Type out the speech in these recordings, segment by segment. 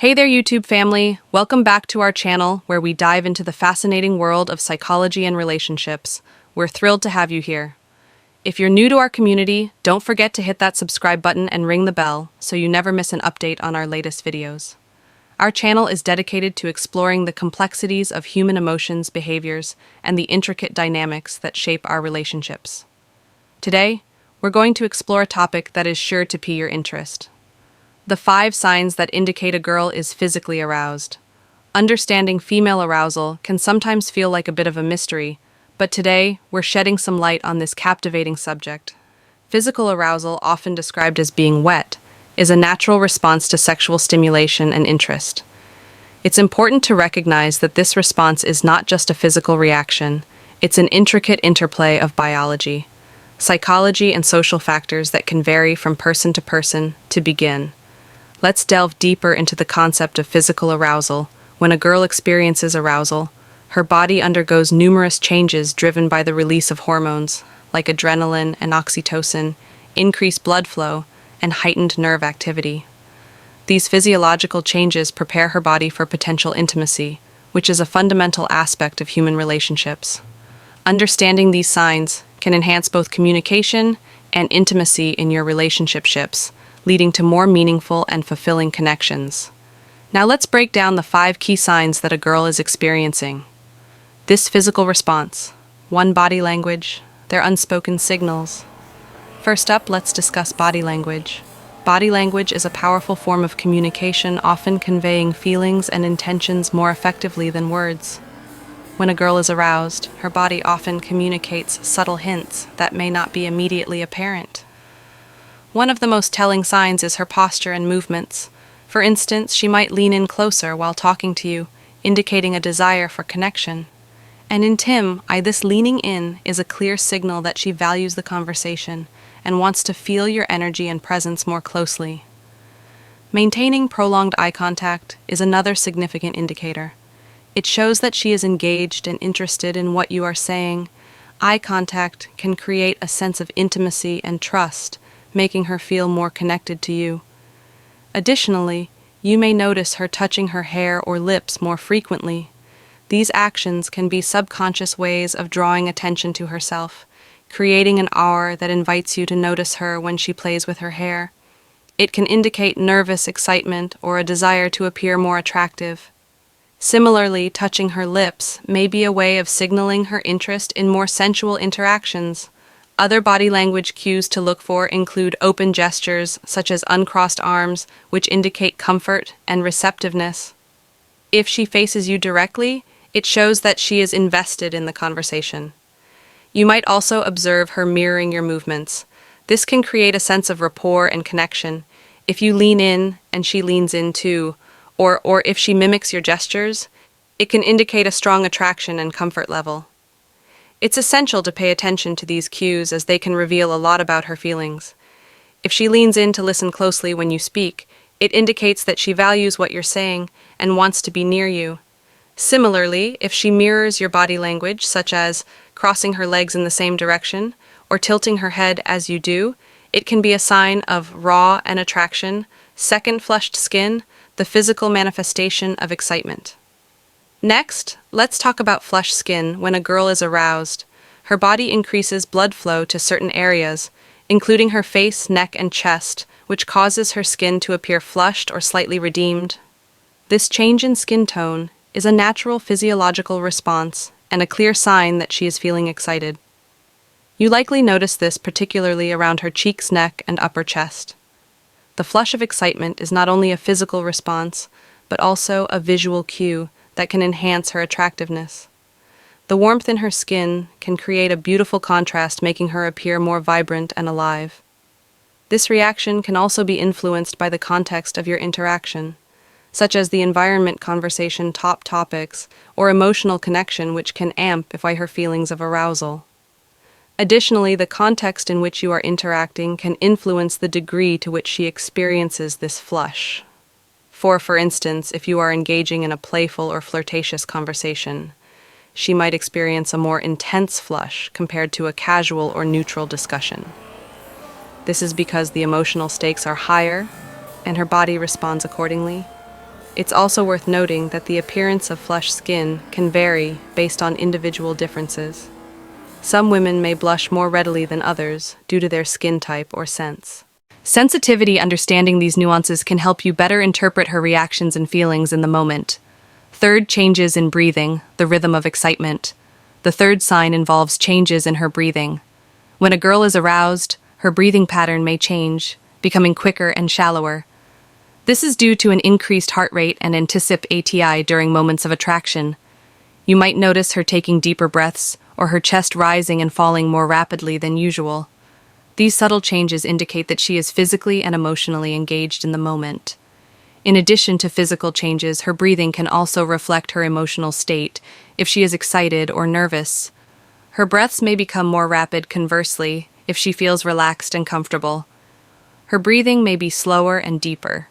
Hey there, YouTube family. Welcome back to our channel where we dive into the fascinating world of psychology and relationships. We're thrilled to have you here. If you're new to our community, don't forget to hit that subscribe button and ring the bell so you never miss an update on our latest videos. Our channel is dedicated to exploring the complexities of human emotions, behaviors, and the intricate dynamics that shape our relationships. Today, we're going to explore a topic that is sure to pique your interest: the 5 signs that indicate a girl is physically aroused. Understanding female arousal can sometimes feel like a bit of a mystery, but today we're shedding some light on this captivating subject. Physical arousal, often described as being wet, is a natural response to sexual stimulation and interest. It's important to recognize that this response is not just a physical reaction, it's an intricate interplay of biology, psychology, and social factors that can vary from person to person. To begin, let's delve deeper into the concept of physical arousal. When a girl experiences arousal, her body undergoes numerous changes driven by the release of hormones like adrenaline and oxytocin, increased blood flow, and heightened nerve activity. These physiological changes prepare her body for potential intimacy, which is a fundamental aspect of human relationships. Understanding these signs can enhance both communication and intimacy in your relationships, leading to more meaningful and fulfilling connections. Now let's break down the 5 key signs that a girl is experiencing this physical response. 1. Body language. Their unspoken signals. First up, let's discuss body language. Body language is a powerful form of communication, often conveying feelings and intentions more effectively than words. When a girl is aroused, her body often communicates subtle hints that may not be immediately apparent. One of the most telling signs is her posture and movements. For instance, she might lean in closer while talking to you, indicating a desire for connection. And in this leaning in is a clear signal that she values the conversation and wants to feel your energy and presence more closely. Maintaining prolonged eye contact is another significant indicator. It shows that she is engaged and interested in what you are saying. Eye contact can create a sense of intimacy and trust, making her feel more connected to you. Additionally, you may notice her touching her hair or lips more frequently. These actions can be subconscious ways of drawing attention to herself, creating an aura that invites you to notice her when she plays with her hair. It can indicate nervous excitement or a desire to appear more attractive. Similarly, touching her lips may be a way of signaling her interest in more sensual interactions. Other body language cues to look for include open gestures, such as uncrossed arms, which indicate comfort and receptiveness. If she faces you directly, it shows that she is invested in the conversation. You might also observe her mirroring your movements. This can create a sense of rapport and connection. If you lean in and she leans in too, or if she mimics your gestures, it can indicate a strong attraction and comfort level. It's essential to pay attention to these cues as they can reveal a lot about her feelings. If she leans in to listen closely when you speak, it indicates that she values what you're saying and wants to be near you. Similarly, if she mirrors your body language, such as crossing her legs in the same direction or tilting her head as you do, it can be a sign of raw and attraction. Second, flushed skin, the physical manifestation of excitement. Next, let's talk about flushed skin. When a girl is aroused, her body increases blood flow to certain areas, including her face, neck, and chest, which causes her skin to appear flushed or slightly redeemed. This change in skin tone is a natural physiological response and a clear sign that she is feeling excited. You likely notice this particularly around her cheeks, neck, and upper chest. The flush of excitement is not only a physical response, but also a visual cue that can enhance her attractiveness. The warmth in her skin can create a beautiful contrast, making her appear more vibrant and alive. This reaction can also be influenced by the context of your interaction, such as the environment, conversation, top topics, or emotional connection, which can amplify her feelings of arousal. Additionally, the context in which you are interacting can influence the degree to which she experiences this flush. For instance, if you are engaging in a playful or flirtatious conversation, she might experience a more intense flush compared to a casual or neutral discussion. This is because the emotional stakes are higher and her body responds accordingly. It's also worth noting that the appearance of flushed skin can vary based on individual differences. Some women may blush more readily than others due to their skin type or sense. Sensitivity understanding these nuances can help you better interpret her reactions and feelings in the moment. Third, changes in breathing, the rhythm of excitement. The third sign involves changes in her breathing. When a girl is aroused, her breathing pattern may change, becoming quicker and shallower. This is due to an increased heart rate and ATI during moments of attraction. You might notice her taking deeper breaths or her chest rising and falling more rapidly than usual. These subtle changes indicate that she is physically and emotionally engaged in the moment. In addition to physical changes, her breathing can also reflect her emotional state if she is excited or nervous. Her breaths may become more rapid, conversely, if she feels relaxed and comfortable. Her breathing may be slower and deeper.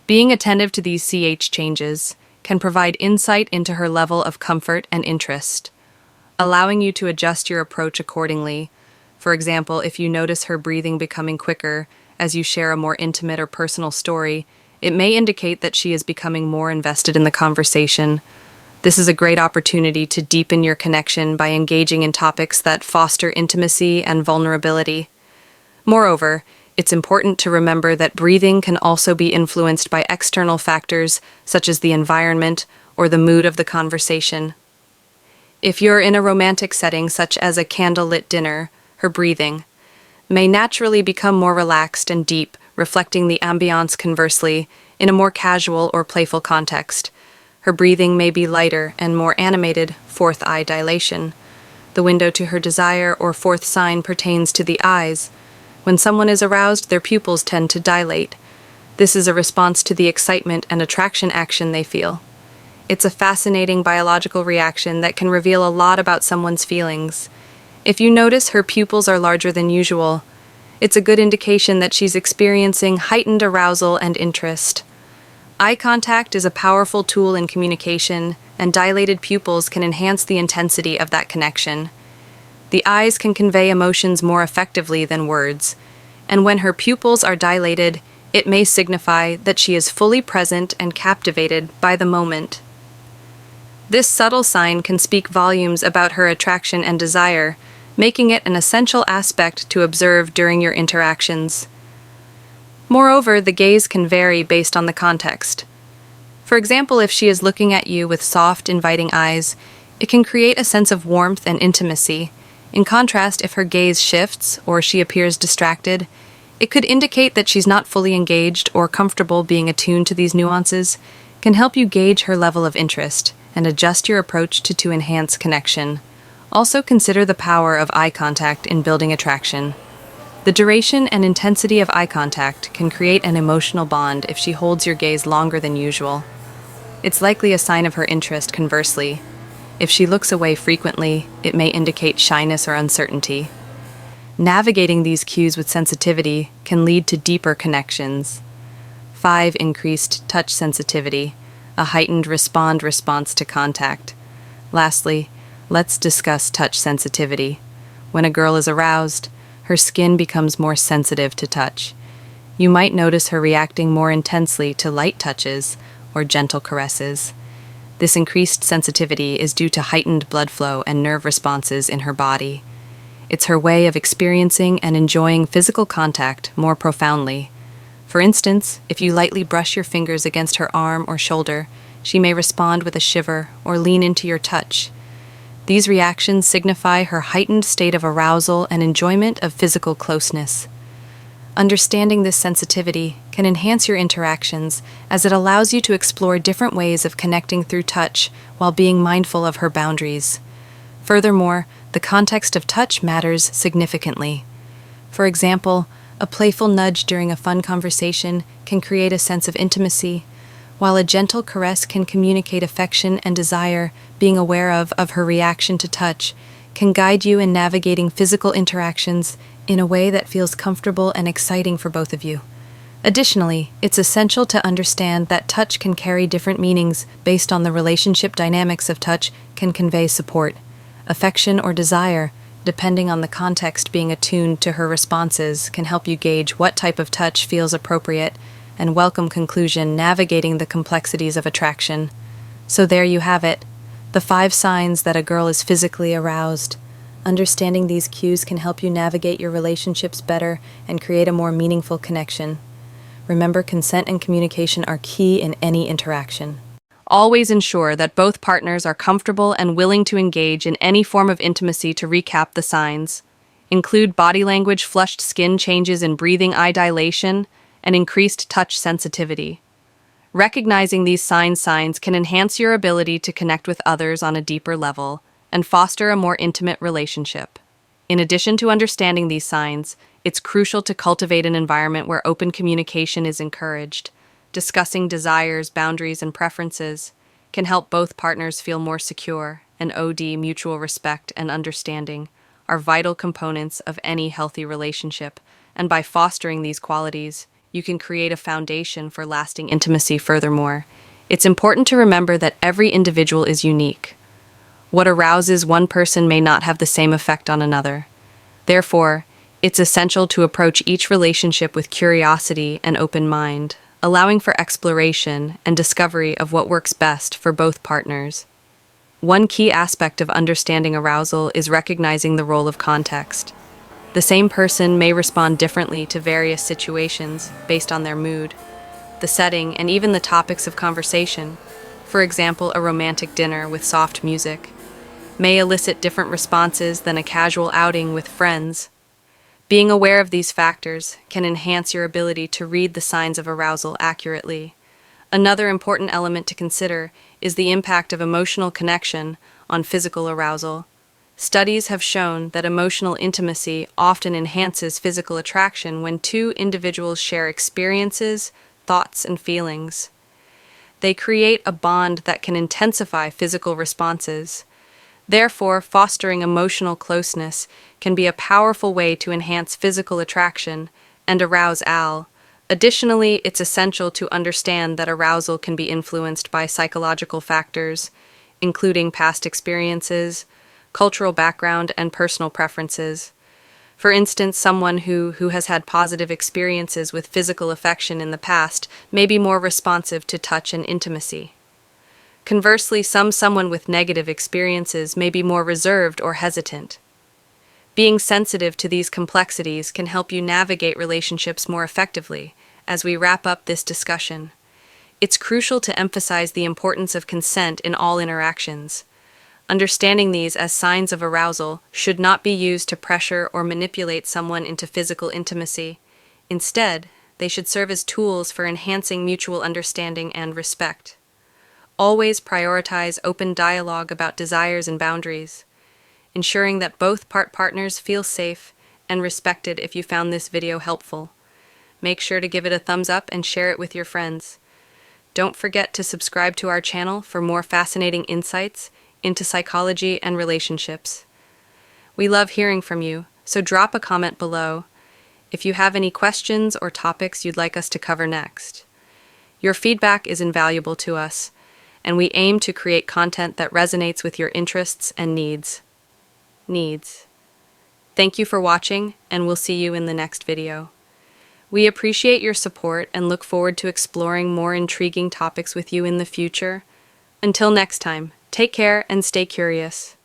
Being attentive to these changes can provide insight into her level of comfort and interest, allowing you to adjust your approach accordingly. For example, if you notice her breathing becoming quicker as you share a more intimate or personal story, it may indicate that she is becoming more invested in the conversation. This is a great opportunity to deepen your connection by engaging in topics that foster intimacy and vulnerability. Moreover, it's important to remember that breathing can also be influenced by external factors such as the environment or the mood of the conversation. If you're in a romantic setting such as a candlelit dinner, her breathing may naturally become more relaxed and deep, reflecting the ambiance. Conversely, in a more casual or playful context, her breathing may be lighter and more animated, fourth eye dilation. The window to her desire or fourth sign pertains to the eyes. When someone is aroused, their pupils tend to dilate. This is a response to the excitement and attraction action they feel. It's a fascinating biological reaction that can reveal a lot about someone's feelings. If you notice her pupils are larger than usual, it's a good indication that she's experiencing heightened arousal and interest. Eye contact is a powerful tool in communication, and dilated pupils can enhance the intensity of that connection. The eyes can convey emotions more effectively than words, and when her pupils are dilated, it may signify that she is fully present and captivated by the moment. This subtle sign can speak volumes about her attraction and desire, making it an essential aspect to observe during your interactions. Moreover, the gaze can vary based on the context. For example, if she is looking at you with soft, inviting eyes, it can create a sense of warmth and intimacy. In contrast, if her gaze shifts or she appears distracted, it could indicate that she's not fully engaged or comfortable. Being attuned to these nuances can help you gauge her level of interest and adjust your approach to enhance connection. Also consider the power of eye contact in building attraction. The duration and intensity of eye contact can create an emotional bond if she holds your gaze longer than usual. It's likely a sign of her interest. Conversely, if she looks away frequently, it may indicate shyness or uncertainty. Navigating these cues with sensitivity can lead to deeper connections. 5. Increased touch sensitivity, a heightened response to contact. Lastly, let's discuss touch sensitivity. When a girl is aroused, her skin becomes more sensitive to touch. You might notice her reacting more intensely to light touches or gentle caresses. This increased sensitivity is due to heightened blood flow and nerve responses in her body. It's her way of experiencing and enjoying physical contact more profoundly. For instance, if you lightly brush your fingers against her arm or shoulder, she may respond with a shiver or lean into your touch. These reactions signify her heightened state of arousal and enjoyment of physical closeness. Understanding this sensitivity can enhance your interactions as it allows you to explore different ways of connecting through touch while being mindful of her boundaries. Furthermore, the context of touch matters significantly. For example, a playful nudge during a fun conversation can create a sense of intimacy, while a gentle caress can communicate affection and desire. Being aware of her reaction to touch can guide you in navigating physical interactions in a way that feels comfortable and exciting for both of you. Additionally, it's essential to understand that touch can carry different meanings based on the relationship dynamics of touch can convey support, affection, or desire. Depending on the context, being attuned to her responses can help you gauge what type of touch feels appropriate and welcome conclusion, navigating the complexities of attraction. So there you have it, the 5 signs that a girl is physically aroused. Understanding these cues can help you navigate your relationships better and create a more meaningful connection. Remember, consent and communication are key in any interaction. Always ensure that both partners are comfortable and willing to engage in any form of intimacy. To recap the signs, include body language, flushed skin, changes in breathing, eye dilation, and increased touch sensitivity. Recognizing these signs can enhance your ability to connect with others on a deeper level and foster a more intimate relationship. In addition to understanding these signs, it's crucial to cultivate an environment where open communication is encouraged. Discussing desires, boundaries, and preferences can help both partners feel more secure, and mutual respect and understanding are vital components of any healthy relationship, and by fostering these qualities, you can create a foundation for lasting intimacy. Furthermore, it's important to remember that every individual is unique. What arouses one person may not have the same effect on another. Therefore, it's essential to approach each relationship with curiosity and open mind, allowing for exploration and discovery of what works best for both partners. One key aspect of understanding arousal is recognizing the role of context. The same person may respond differently to various situations based on their mood, the setting, and even the topics of conversation. For example, a romantic dinner with soft music may elicit different responses than a casual outing with friends. Being aware of these factors can enhance your ability to read the signs of arousal accurately. Another important element to consider is the impact of emotional connection on physical arousal. Studies have shown that emotional intimacy often enhances physical attraction when two individuals share experiences, thoughts, and feelings. They create a bond that can intensify physical responses. Therefore, fostering emotional closeness can be a powerful way to enhance physical attraction and arouse AL. Additionally, it's essential to understand that arousal can be influenced by psychological factors, including past experiences, cultural background, and personal preferences. For instance, someone who has had positive experiences with physical affection in the past may be more responsive to touch and intimacy. Conversely, someone with negative experiences may be more reserved or hesitant. Being sensitive to these complexities can help you navigate relationships more effectively. As we wrap up this discussion, it's crucial to emphasize the importance of consent in all interactions. Understanding these as signs of arousal should not be used to pressure or manipulate someone into physical intimacy. Instead, they should serve as tools for enhancing mutual understanding and respect. Always prioritize open dialogue about desires and boundaries, ensuring that both partners feel safe and respected. If you found this video helpful, make sure to give it a thumbs up and share it with your friends. Don't forget to subscribe to our channel for more fascinating insights into psychology and relationships. We love hearing from you, so drop a comment below if you have any questions or topics you'd like us to cover next. Your feedback is invaluable to us, and we aim to create content that resonates with your interests and needs. Thank you for watching, and we'll see you in the next video. We appreciate your support and look forward to exploring more intriguing topics with you in the future. Until next time, take care and stay curious.